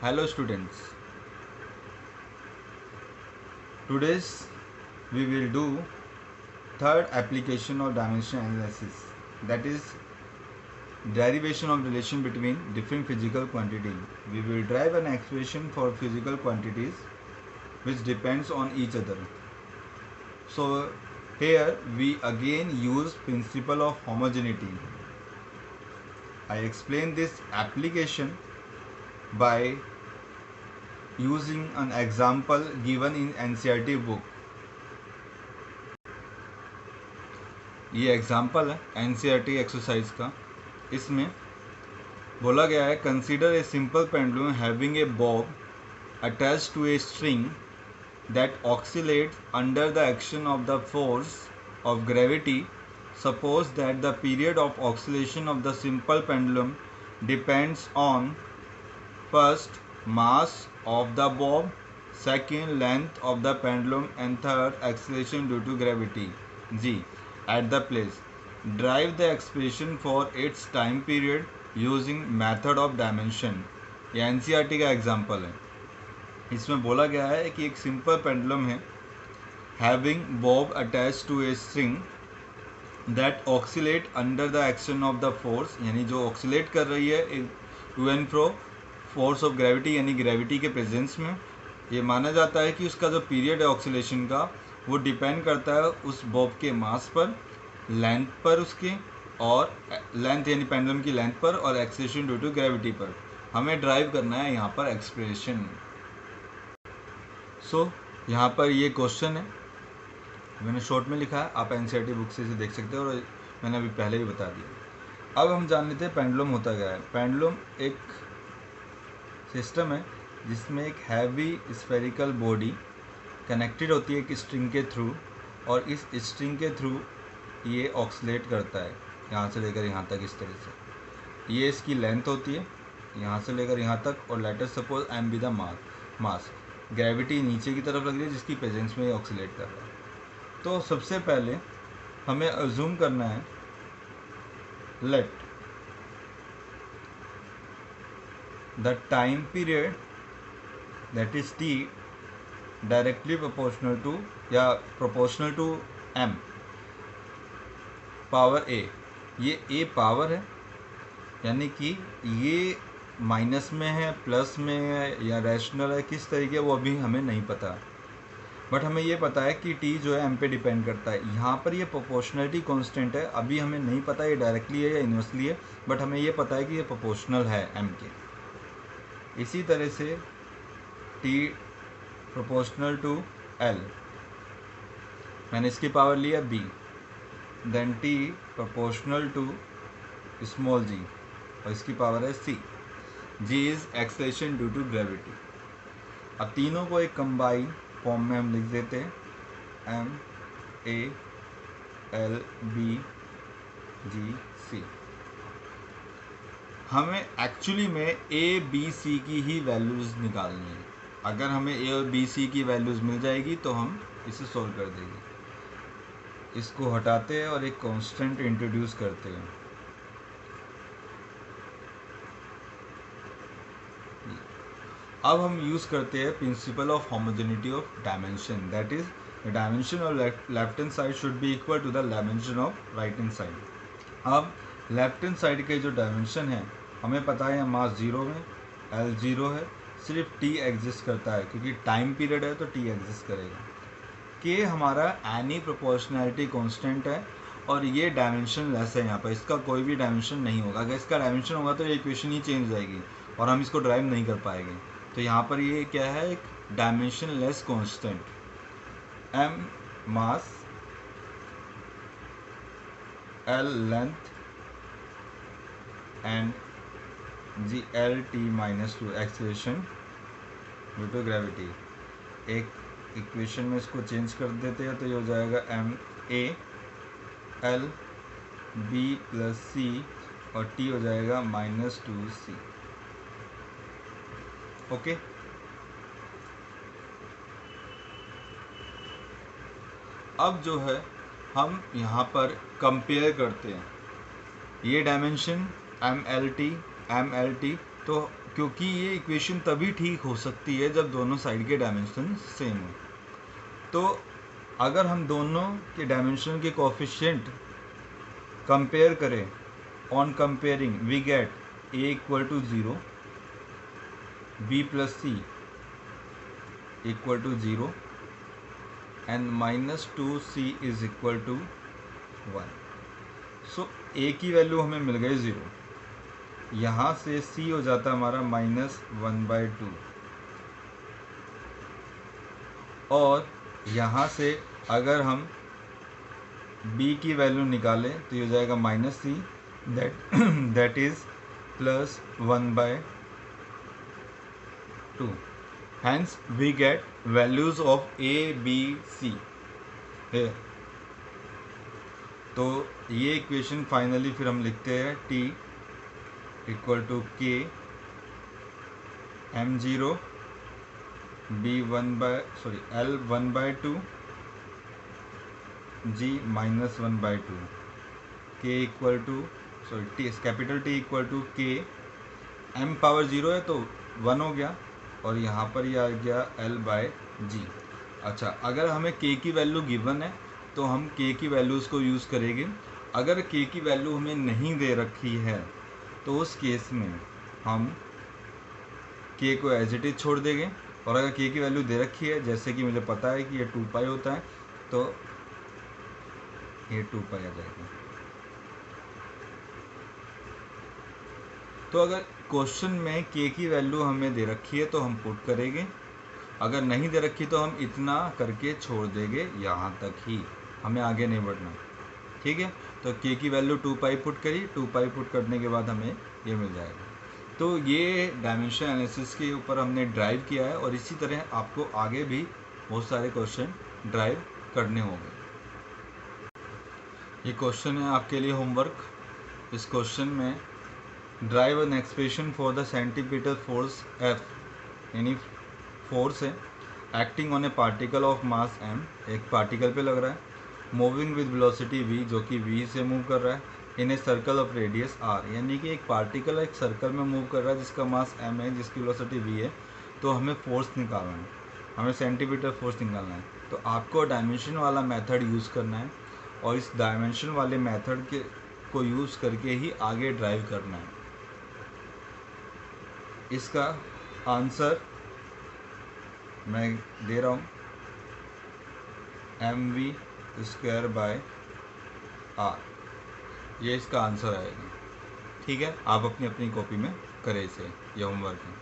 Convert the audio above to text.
Hello students, today's we will do third application of dimension analysis, that is derivation of relation between different physical quantity. We will derive an expression for physical quantities which depends on each other. So here we again use principle of homogeneity. I explain this application by using an example given in NCERT book. ये example है NCERT exercise का. इसमें बोला गया है consider a simple pendulum having a bob attached to a string that oscillates under the action of the force of gravity. Suppose that the period of oscillation of the simple pendulum depends on first mass of the bob, second length of the pendulum, and third acceleration due to gravity g at the place. Derive the expression for its time period using method of dimension. ये NCERT का example है. इसमें बोला गया है कि एक simple pendulum है having bob attach to a string that oscillate under the action of the force, यानी जो ऑक्सीलेट कर रही है to and fro force of gravity, यानी ग्रेविटी के प्रेजेंस में. ये माना जाता है कि उसका जो पीरियड है ऑक्सीलेशन का वो डिपेंड करता है उस बॉब के मास पर, लेंथ पर उसके, और लेंथ यानी पेंडुलम की लेंथ पर, और एक्सेलेरेशन ड्यू टू ग्रेविटी पर. हमें ड्राइव करना है यहाँ पर एक्सप्रेशन. सो यहाँ पर ये क्वेश्चन है, मैंने शॉर्ट में लिखा है, आप एनसीईआरटी बुक से इसे देख सकते हो और मैंने अभी पहले भी बता दिया. अब हम जान लेते हैं पेंडुलम होता क्या है. पेंडुलम एक सिस्टम है जिसमें एक हैवी स्फेरिकल बॉडी कनेक्टेड होती है एक स्ट्रिंग के थ्रू, और इस स्ट्रिंग के थ्रू ये ऑक्सीलेट करता है यहाँ से लेकर यहाँ तक. इस तरह से ये इसकी लेंथ होती है यहाँ से लेकर यहाँ तक, और let us suppose m be the mass. Gravity नीचे की तरफ लग रही है जिसकी प्रेजेंस में ये ऑक्सीलेट कर रहा है. तो सबसे पहले हमें अज्यूम करना है late the time period, that is t, directly proportional to या proportional to m power a. ये a पावर है, यानी कि ये माइनस में है, प्लस में है, या रैशनल है, किस तरीके वो अभी हमें नहीं पता. बट हमें ये पता है कि t जो है m पे डिपेंड करता है. यहाँ पर ये प्रोपोर्शनलिटी कांस्टेंट है, अभी हमें नहीं पता ये डायरेक्टली है या इनवर्सली है, बट हमें ये पता है कि ये प्रोपोर्शनल है m के. इसी तरह से t प्रोपोर्शनल टू l, मैंने इसकी पावर लिया b, then t proportional to small g और इसकी पावर है c. g is acceleration due to gravity. अब तीनों को एक कंबाइन फॉर्म में हम लिख देते हैं m a l b g c. हमें एक्चुअली में ए बी सी की ही वैल्यूज़ निकालनी है. अगर हमें ए और बी सी की वैल्यूज़ मिल जाएगी तो हम इसे सोल्व कर देंगे. इसको हटाते हैं और एक कांस्टेंट इंट्रोड्यूस करते हैं. अब हम यूज़ करते हैं principle of homogeneity of dimension, that is the dimension of left hand side should be equal to the dimension of right hand side. अब लेफ्ट हैंड साइड के जो डायमेंशन है हमें पता है मास 0 में, एल 0 है, सिर्फ टी एग्जिस्ट करता है क्योंकि टाइम पीरियड है तो टी एग्जिस्ट करेगा. के हमारा एनी प्रोपोर्शनैलिटी कांस्टेंट है और ये डायमेंशन लेस है. यहाँ पर इसका कोई भी डायमेंशन नहीं होगा. अगर इसका डायमेंशन होगा तो ये इक्वेशन ही चेंज हो जाएगी और हम इसको ड्राइव नहीं कर पाएंगे. तो यहाँ पर ये क्या है, एक dimensionless constant. M mass, l length, and g l t minus two acceleration due to gravity. एक इक्वेशन में इसको चेंज कर देते हैं तो ये हो जाएगा M A L B plus C और टी हो जाएगा माइनस टू सी. ओके. अब जो है हम यहाँ पर कंपेयर करते हैं ये डायमेंशन एम एल टी, तो क्योंकि ये इक्वेशन तभी ठीक हो सकती है जब दोनों साइड के डायमेंशन सेम हो। तो अगर हम दोनों के डायमेंशन के कोफिशिएंट कंपेयर करें, on comparing we get a equal to 0, b plus c equal to 0 and -2c is equal to 1। So a की वैल्यू हमें मिल गई 0, यहाँ से c हो जाता है हमारा -1/2, और यहाँ से अगर हम b की वैल्यू निकालें तो ये हो जाएगा -c, that is +1/2। Hence we get values of a, b, c है। तो ये इक्वेशन फाइनली फिर हम लिखते हैं t equal to k m0 l 1/2 g -1/2, k equal to capital T equal to k, m power 0 है तो 1 हो गया, और यहाँ पर ये आ गया l/g। अच्छा, अगर हमें k की वैल्यू गिवन है तो हम k की वैल्यूज़ को यूज़ करेंगे। अगर k की वैल्यू हमें नहीं दे रखी है तो उस केस में हम k को एज इट इज छोड़ देंगे, और अगर k की वैल्यू दे रखी है, जैसे कि मुझे पता है कि ये 2π होता है, तो ये 2π आ जाएगा। तो अगर क्वेश्चन में k की वैल्यू हमें दे रखी है तो हम पुट करेंगे, अगर नहीं दे रखी तो हम इतना करके छोड़ देंगे, यहाँ तक ही, हमें आगे नहीं बढ़ना। ठीक है, तो k की वैल्यू 2π पुट करी, 2π पुट करने के बाद हमें ये मिल जाएगा। तो ये डायमेंशन एनालिसिस के ऊपर हमने ड्राइव किया है, और इसी तरह आपको आगे भी बहुत सारे क्वेश्चन ड्राइव करने होंगे। ये क्वेश्चन है आपके लिए होमवर्क। इस क्वेश्चन में drive an expression for the centimetre force F, यानी फोर्स है acting on A particle of mass m, एक पार्टिकल पे लग रहा है, मूविंग विद वेलोसिटी v, जो कि v से मूव कर रहा है, in a circle of radius r, यानी कि एक पार्टिकल एक सर्कल में मूव कर रहा है जिसका मास m है, जिसकी वेलोसिटी v है। तो हमें फोर्स निकालना है, हमें सेंटीमीटर फोर्स निकालना है। तो आपको डायमेंशन वाला मेथड यूज़ करना है, और इस डायमेंशन वाले मेथड के को यूज़ करके ही आगे ड्राइव करना है। इसका आंसर मैं दे रहा हूँ, mv² r, ये इसका आंसर आएगा। ठीक है, आप अपनी अपनी कॉपी में करें इसे, ये होमवर्क है।